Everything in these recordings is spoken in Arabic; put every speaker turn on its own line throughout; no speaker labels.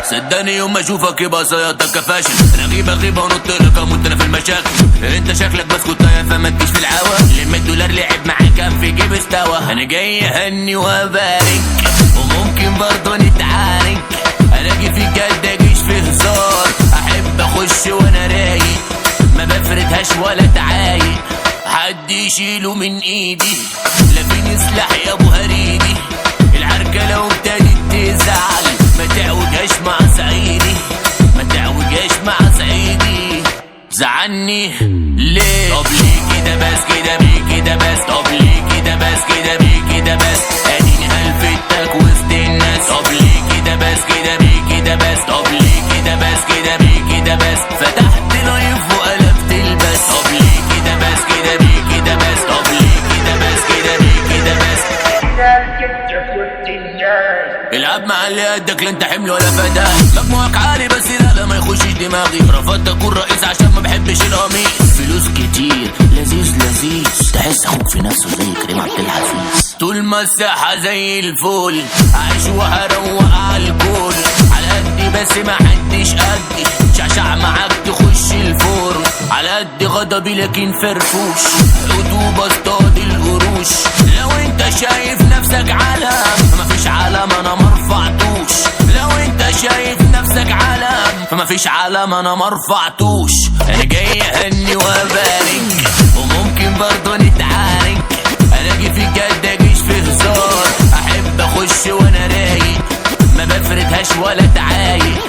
صدقني يوم ما اشوفك يبقى صيادتك فاشل. انا غيبه ونط لك اموت انا في المشاكل. انت شكلك بسكوت فما تجيش في العوا. لما الدولار لعب معاك كان في جيب استوى. انا جاي اهني وابارك وممكن برضه نتعارك. انا اجي في جد اجيش في هزار. احب اخش وانا رايق ما بفردهاش ولا تعايق. حد يشيله من ايدي لا فيني سلاح يا ابو هريدي. العركه لو ابتدت تزعل ما تعوجهاش مع سعيدي. ما تعوجهاش مع سعيدي. زعلني ليه؟ طب ليه كده بس كده بيه كده بس. طب ليه كده بس كده بيه كده بس. اديني هلفتك وسط الناس. طب ليه كده بس كده بيه كده بس. طب ليه كده بس كده بيه كده بس. فتحت لايف وقلبت البس. طب ليه كده بس كده بيه كده بس. طب ليه كده بس كده بيه كده بس. العب مع اللي قدك لا انت حمل ولا فداء. مجموعك عالي بس لا ما يخشش دماغي. رفضت اكون رئيس عشان ما بحبش القميص. فلوس كتير لذيذ تحس اخوك في نفسه زي كريم عبد العزيز. طول ما الساحه زي الفل عايش وهروق على الكل. على قدي بس ما حدش قدي. شعشع معاك تخش الفرن. على قد غضبي لكن فرفوش. عدوب اصطاد القروش. لو انت شايف نفسك علم فمفيش علم انا مرفعتوش. لو انت شايف نفسك علم فمفيش علم انا مرفعتوش. انا جاي اهني وابارك وممكن برضه نتعارك. انا اجي في جد اجيش في هزار. احب اخش وانا رايق ما بفردهاش ولا تعايق.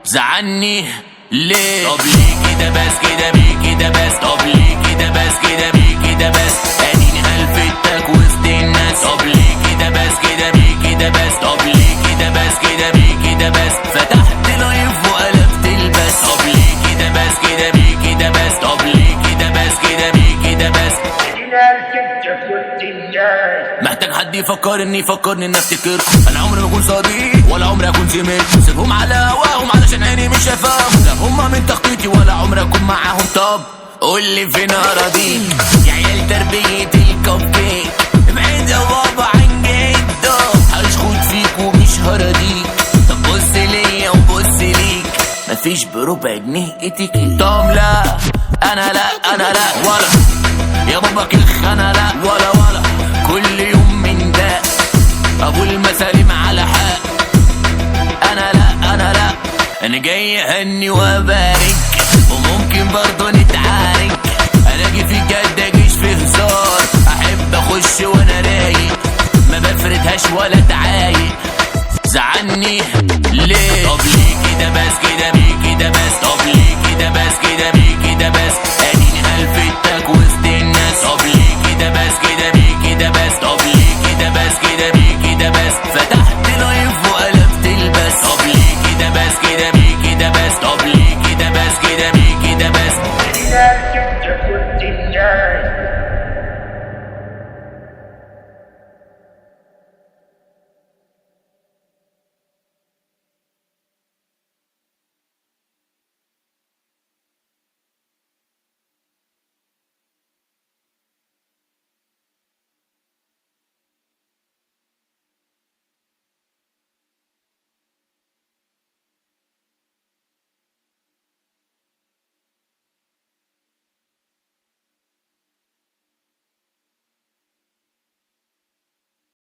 زعلني ليه؟ طب ليه كده بس كده بيه كده بس. طب ليه كده بس كده بيه كده بس. اديني هلفتك وسط الناس. طب ليه كده بس كده بيه كده بس. طب ليه كده بس كده بيه كده بس. فتحت لايف وقلبت البس. طب ليه كده بس كده بيه كده بس. طب ليه كده بس كده بيه كده بس. محتاج حد يفكرني اني افتكركم. انا عمري ما اكون صديق ولا عمري اكون زميل. سيبهم على هواهم علشان عيني مش شايفاهم. لا هما من تخطيطي ولا عمري اكون معاهم. طب قولي فين اراضيك يا عيال تربية الكب كيك. ابعد يا بابا عن جده هشخط فيك ومش هراضيك. طب بص ليا وبص ليك مفيش بربع جنيه اتيكيت. طب لا انا لا ولا يا بابا كخ انا لا ولا كل يوم من ده ابو المسالم على حق. انا لا انا جاي اهني وابارك وممكن برضه نتعارك. انا اجي في جد اجيش في هزار. احب اخش وانا رايق ما بفردهاش ولا تعايق. زعلني ليه؟ طب ليه كده بس